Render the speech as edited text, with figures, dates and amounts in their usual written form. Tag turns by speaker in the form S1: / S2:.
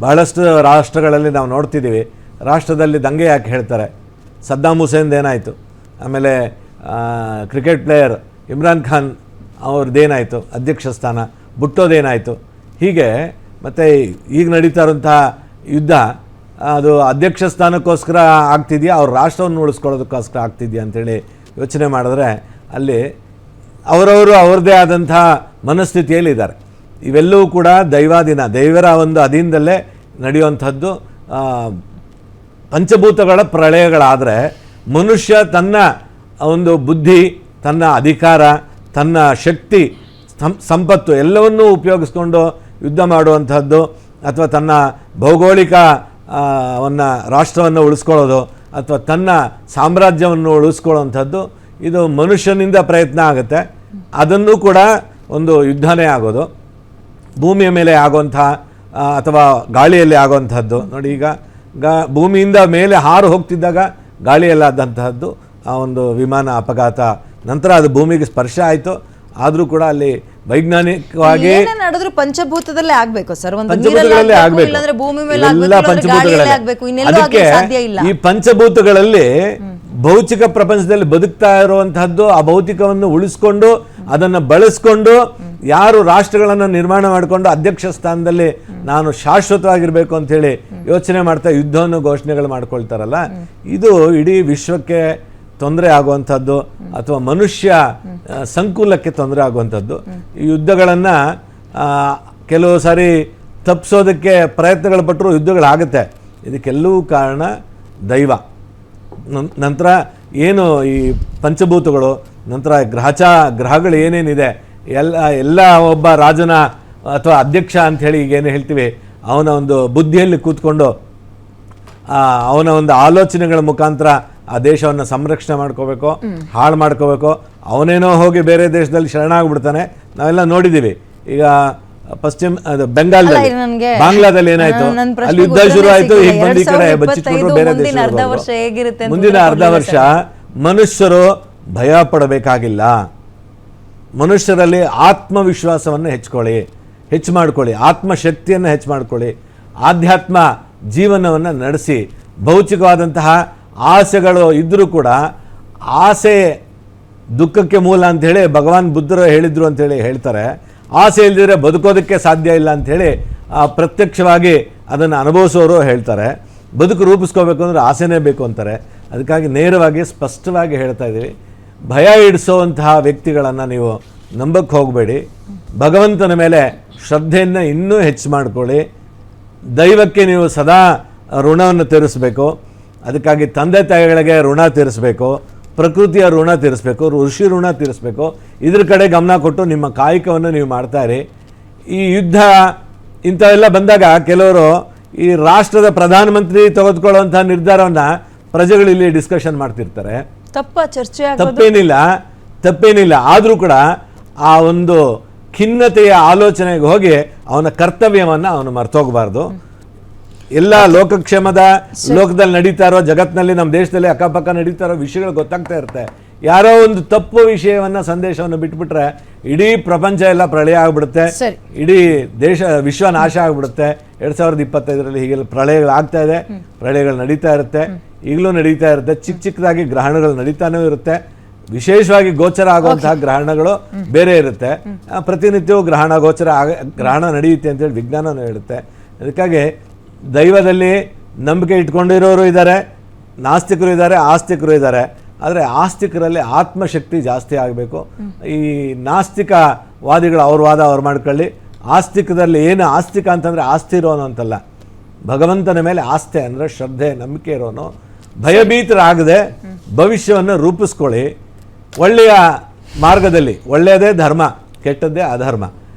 S1: ಬಹಳಷ್ಟು ರಾಷ್ಟ್ರಗಳಲ್ಲಿ ನಾವು ನೋಡ್ತಿದ್ದೀವಿ. ರಾಷ್ಟ್ರದಲ್ಲಿ ದಂಗೆ ಯಾಕೆ ಹೇಳ್ತಾರೆ? ಸದ್ದಾಮ್ ಹುಸೇನ್ದು ಏನಾಯಿತು, ಆಮೇಲೆ ಕ್ರಿಕೆಟ್ ಪ್ಲೇಯರ್ ಇಮ್ರಾನ್ ಖಾನ್ ಅವ್ರದ್ದೇನಾಯಿತು, ಅಧ್ಯಕ್ಷ ಸ್ಥಾನ ಬಿಟ್ಟೋದೇನಾಯಿತು. ಹೀಗೆ ಮತ್ತು ಈಗ ನಡೀತಾ ಇರೋಂಥ ಯುದ್ಧ ಅದು ಅಧ್ಯಕ್ಷ ಸ್ಥಾನಕ್ಕೋಸ್ಕರ ಆಗ್ತಿದೆಯಾ, ಅವ್ರ ರಾಷ್ಟ್ರವನ್ನು ಉಳಿಸ್ಕೊಳ್ಳೋದಕ್ಕೋಸ್ಕರ ಆಗ್ತಿದೆಯಾ ಅಂಥೇಳಿ ಯೋಚನೆ ಮಾಡಿದ್ರೆ ಅಲ್ಲಿ ಅವರವರು ಅವ್ರದ್ದೇ ಆದಂಥ ಮನಸ್ಥಿತಿಯಲ್ಲಿದ್ದಾರೆ. ಇವೆಲ್ಲವೂ ಕೂಡ ದೈವರ ಒಂದು ಅಧೀನದಲ್ಲೇ ನಡೆಯುವಂಥದ್ದು. ಪಂಚಭೂತಗಳ ಪ್ರಳಯಗಳಾದರೆ ಮನುಷ್ಯ ತನ್ನ ಒಂದು ಬುದ್ಧಿ, ತನ್ನ ಅಧಿಕಾರ, ತನ್ನ ಶಕ್ತಿ, ಸಂಪತ್ತು ಎಲ್ಲವನ್ನೂ ಉಪಯೋಗಿಸ್ಕೊಂಡು ಯುದ್ಧ ಮಾಡುವಂಥದ್ದು ಅಥವಾ ತನ್ನ ಭೌಗೋಳಿಕ ರಾಷ್ಟ್ರವನ್ನು ಉಳಿಸ್ಕೊಳ್ಳೋದು ಅಥವಾ ತನ್ನ ಸಾಮ್ರಾಜ್ಯವನ್ನು ಉಳಿಸ್ಕೊಳ್ಳೋವಂಥದ್ದು ಇದು ಮನುಷ್ಯನಿಂದ ಪ್ರಯತ್ನ ಆಗುತ್ತೆ. ಅದನ್ನು ಕೂಡ ಒಂದು ಯುದ್ಧನೇ ಆಗೋದು. ಭೂಮಿಯ ಮೇಲೆ ಆಗುವಂಥ ಅಥವಾ ಗಾಳಿಯಲ್ಲಿ ಆಗುವಂಥದ್ದು ನೋಡಿ, ಈಗ ಭೂಮಿಯಿಂದ ಮೇಲೆ ಹಾರು ಹೋಗ್ತಿದ್ದಾಗ ಗಾಳಿಯಲ್ಲಾದಂತಹದ್ದು ಆ ಒಂದು ವಿಮಾನ ಅಪಘಾತ, ನಂತರ ಅದು ಭೂಮಿಗೆ ಸ್ಪರ್ಶ ಆಯಿತು. ಆದರೂ ಕೂಡ ಅಲ್ಲಿ ವೈಜ್ಞಾನಿಕವಾಗಿ
S2: ನಡೆದ್ರು ಪಂಚಭೂತದಲ್ಲೇ ಆಗಬೇಕು ಸರ್,
S1: ಪಂಚಭೂತಗಳಲ್ಲೇ ಆಗಬೇಕು, ಎಲ್ಲ ಪಂಚಭೂತಗಳೇ. ಅದಕ್ಕೆ ಈ ಪಂಚಭೂತಗಳಲ್ಲಿ ಭೌತಿಕ ಪ್ರಪಂಚದಲ್ಲಿ ಬದುಕ್ತಾ ಇರುವಂತಹದ್ದು, ಆ ಭೌತಿಕವನ್ನು ಉಳಿಸ್ಕೊಂಡು ಅದನ್ನು ಬಳಸ್ಕೊಂಡು ಯಾರು ರಾಷ್ಟ್ರಗಳನ್ನು ನಿರ್ಮಾಣ ಮಾಡಿಕೊಂಡು ಅಧ್ಯಕ್ಷ ಸ್ಥಾನದಲ್ಲಿ ನಾನು ಶಾಶ್ವತವಾಗಿರಬೇಕು ಅಂಥೇಳಿ ಯೋಚನೆ ಮಾಡ್ತಾ ಯುದ್ಧವನ್ನು ಘೋಷಣೆಗಳು ಮಾಡ್ಕೊಳ್ತಾರಲ್ಲ, ಇದು ಇಡೀ ವಿಶ್ವಕ್ಕೆ ತೊಂದರೆ ಆಗುವಂಥದ್ದು ಅಥವಾ ಮನುಷ್ಯ ಸಂಕುಲಕ್ಕೆ ತೊಂದರೆ ಆಗುವಂಥದ್ದು. ಈ ಯುದ್ಧಗಳನ್ನು ಕೆಲವು ಸಾರಿ ತಪ್ಪಿಸೋದಕ್ಕೆ ಪ್ರಯತ್ನಗಳು ಪಟ್ಟರು ಯುದ್ಧಗಳಾಗುತ್ತೆ. ಇದಕ್ಕೆಲ್ಲವೂ ಕಾರಣ ದೈವ. ನಂತರ ಏನು ಈ ಪಂಚಭೂತಗಳು, ನಂತರ ಗ್ರಹಗಳು ಏನೇನಿದೆ ಎಲ್ಲ ಒಬ್ಬ ರಾಜನ ಅಥವಾ ಅಧ್ಯಕ್ಷ ಅಂಥೇಳಿ ಈಗೇನು ಹೇಳ್ತೀವಿ, ಅವನ ಒಂದು ಬುದ್ಧಿಯಲ್ಲಿ ಕೂತ್ಕೊಂಡು ಅವನ ಒಂದು ಆಲೋಚನೆಗಳ ಮುಖಾಂತರ ಆ ದೇಶವನ್ನು ಸಂರಕ್ಷಣೆ ಮಾಡ್ಕೋಬೇಕು, ಹಾಳು ಮಾಡ್ಕೋಬೇಕು. ಅವನೇನೋ ಹೋಗಿ ಬೇರೆ ದೇಶದಲ್ಲಿ ಶರಣಾಗ್ಬಿಡ್ತಾನೆ. ನಾವೆಲ್ಲ ನೋಡಿದ್ದೀವಿ. ಈಗ ಬಾಂಗ್ಲಾದಲ್ಲಿ ಏನಾಯ್ತು, ಅಲ್ಲಿ ಯುದ್ಧ ಶುರು ಆಯ್ತು, ಈಗ ಬಂದು ಈ ಕಡೆ ಬಚ್ಚಿಟ್ಕೊಂಡ್ರು ಬೇರೆ ದೇಶ. ಮುಂದಿನ ಅರ್ಧ ವರ್ಷ ಮನುಷ್ಯರು ಭಯ ಪಡಬೇಕಾಗಿಲ್ಲ. ಮನುಷ್ಯರಲ್ಲಿ ಆತ್ಮವಿಶ್ವಾಸವನ್ನು ಹೆಚ್ಚು ಮಾಡ್ಕೊಳ್ಳಿ, ಆತ್ಮಶಕ್ತಿಯನ್ನು ಹೆಚ್ಚು ಮಾಡ್ಕೊಳ್ಳಿ, ಆಧ್ಯಾತ್ಮ ಜೀವನವನ್ನು ನಡೆಸಿ. ಭೌತಿಕವಾದಂತಹ ಆಸೆಗಳು ಇದ್ದರೂ ಕೂಡ ಆಸೆ ದುಃಖಕ್ಕೆ ಮೂಲ ಅಂಥೇಳಿ ಭಗವಾನ್ ಬುದ್ಧರು ಹೇಳಿದ್ರು ಅಂಥೇಳಿ ಹೇಳ್ತಾರೆ. ಆಸೆ ಇಲ್ದಿದ್ರೆ ಬದುಕೋದಕ್ಕೆ ಸಾಧ್ಯ ಇಲ್ಲ ಅಂಥೇಳಿ ಪ್ರತ್ಯಕ್ಷವಾಗಿ ಅದನ್ನು ಅನುಭವಿಸೋರು ಹೇಳ್ತಾರೆ. ಬದುಕು ರೂಪಿಸ್ಕೋಬೇಕು ಅಂದರೆ ಆಸೆನೇ ಬೇಕು ಅಂತಾರೆ. ಅದಕ್ಕಾಗಿ ನೇರವಾಗಿ ಸ್ಪಷ್ಟವಾಗಿ ಹೇಳ್ತಾ ಇದ್ದೀವಿ, ಭಯ ಇಡಿಸೋವಂತಹ ವ್ಯಕ್ತಿಗಳನ್ನು ನೀವು ನಂಬಕ್ಕೆ ಹೋಗಬೇಡಿ. ಭಗವಂತನ ಮೇಲೆ ಶ್ರದ್ಧೆಯನ್ನು ಇನ್ನೂ ಹೆಚ್ಚು ಮಾಡ್ಕೊಳ್ಳಿ. ದೈವಕ್ಕೆ ನೀವು ಸದಾ ಋಣವನ್ನು ತೀರಿಸಬೇಕು. ಅದಕ್ಕಾಗಿ ತಂದೆ ತಾಯಿಗಳಿಗೆ ಋಣ ತೀರಿಸಬೇಕು, ಪ್ರಕೃತಿಯ ಋಣ ತೀರಿಸಬೇಕು, ಋಷಿ ಋಣ ತೀರಿಸಬೇಕು. ಇದ್ರ ಕಡೆ ಗಮನ ಕೊಟ್ಟು ನಿಮ್ಮ ಕಾಯಕವನ್ನು ನೀವು ಮಾಡ್ತಾಯಿರಿ. ಈ ಯುದ್ಧ ಇಂಥವೆಲ್ಲ ಬಂದಾಗ ಕೆಲವರು ಈ ರಾಷ್ಟ್ರದ ಪ್ರಧಾನಮಂತ್ರಿ ತೆಗೆದುಕೊಳ್ಳುವಂಥ ನಿರ್ಧಾರವನ್ನು ಪ್ರಜೆಗಳು ಇಲ್ಲಿ ಡಿಸ್ಕಷನ್ ಮಾಡ್ತಿರ್ತಾರೆ. ತಪ್ಪೇನಿಲ್ಲ. ಆದರೂ ಕೂಡ ಆ ಒಂದು ಖಿನ್ನತೆಯ ಆಲೋಚನೆಗೆ ಹೋಗಿ ಅವನ ಕರ್ತವ್ಯವನ್ನು ಅವನು ಮರ್ತೋಗಬಾರ್ದು. ಎಲ್ಲ ಲೋಕಕ್ಷೇಮದ ಲೋಕದಲ್ಲಿ ನಡೀತಾ ಇರೋ, ಜಗತ್ತಿನಲ್ಲಿ ನಮ್ಮ ದೇಶದಲ್ಲಿ ಅಕ್ಕಪಕ್ಕ ನಡೀತಾ ಇರೋ ವಿಷಯಗಳು ಗೊತ್ತಾಗ್ತಾ ಇರುತ್ತೆ. ಯಾರೋ ಒಂದು ತಪ್ಪು ವಿಷಯವನ್ನು ಸಂದೇಶವನ್ನು ಬಿಟ್ಬಿಟ್ರೆ ಇಡೀ ಪ್ರಪಂಚ ಎಲ್ಲ ಪ್ರಳಯ ಆಗಿಬಿಡುತ್ತೆ, ಇಡೀ ವಿಶ್ವ ನಾಶ ಆಗಿಬಿಡುತ್ತೆ. 2025ರಲ್ಲಿ ಹೀಗೆಲ್ಲ ಪ್ರಳಯಗಳಾಗ್ತಾ ಇದೆ, ಪ್ರಳಯಗಳು ನಡೀತಾ ಇರುತ್ತೆ, ಈಗಲೂ ನಡೀತಾ ಇರುತ್ತೆ. ಚಿಕ್ಕದಾಗಿ ಗ್ರಹಣಗಳು ನಡೀತಾನೂ ಇರುತ್ತೆ. ವಿಶೇಷವಾಗಿ ಗೋಚರ ಆಗುವಂತಹ ಗ್ರಹಣಗಳು ಬೇರೆ ಇರುತ್ತೆ. ಪ್ರತಿನಿತ್ಯವೂ ಗ್ರಹಣ ನಡೆಯುತ್ತೆ ಅಂತೇಳಿ ವಿಜ್ಞಾನನೂ ಹೇಳುತ್ತೆ. ಅದಕ್ಕಾಗಿ ದೈವದಲ್ಲಿ ನಂಬಿಕೆ ಇಟ್ಕೊಂಡಿರೋರು ಇದ್ದಾರೆ, ನಾಸ್ತಿಕರು ಇದ್ದಾರೆ, ಆಸ್ತಿಕರು ಇದ್ದಾರೆ. ಆದರೆ ಆಸ್ತಿಕರಲ್ಲಿ ಆತ್ಮಶಕ್ತಿ ಜಾಸ್ತಿ ಆಗಬೇಕು. ಈ ನಾಸ್ತಿಕವಾದಿಗಳು ಅವ್ರ ವಾದ ಅವ್ರು ಮಾಡ್ಕೊಳ್ಳಿ. ಆಸ್ತಿಕದಲ್ಲಿ ಏನು ಆಸ್ತಿಕ ಅಂತಂದರೆ ಆಸ್ತಿ ಇರೋನು ಅಂತಲ್ಲ, ಭಗವಂತನ ಮೇಲೆ ಆಸ್ತೆ ಅಂದರೆ ಶ್ರದ್ಧೆ, ನಂಬಿಕೆ ಇರೋನು. ಭಯಭೀತರಾಗದೆ ಭವಿಷ್ಯವನ್ನು ರೂಪಿಸ್ಕೊಳ್ಳಿ. ಒಳ್ಳೆಯ ಮಾರ್ಗದಲ್ಲಿ, ಒಳ್ಳೆಯದೇ ಧರ್ಮ, ಕೆಟ್ಟದ್ದೇ ಅಧರ್ಮ.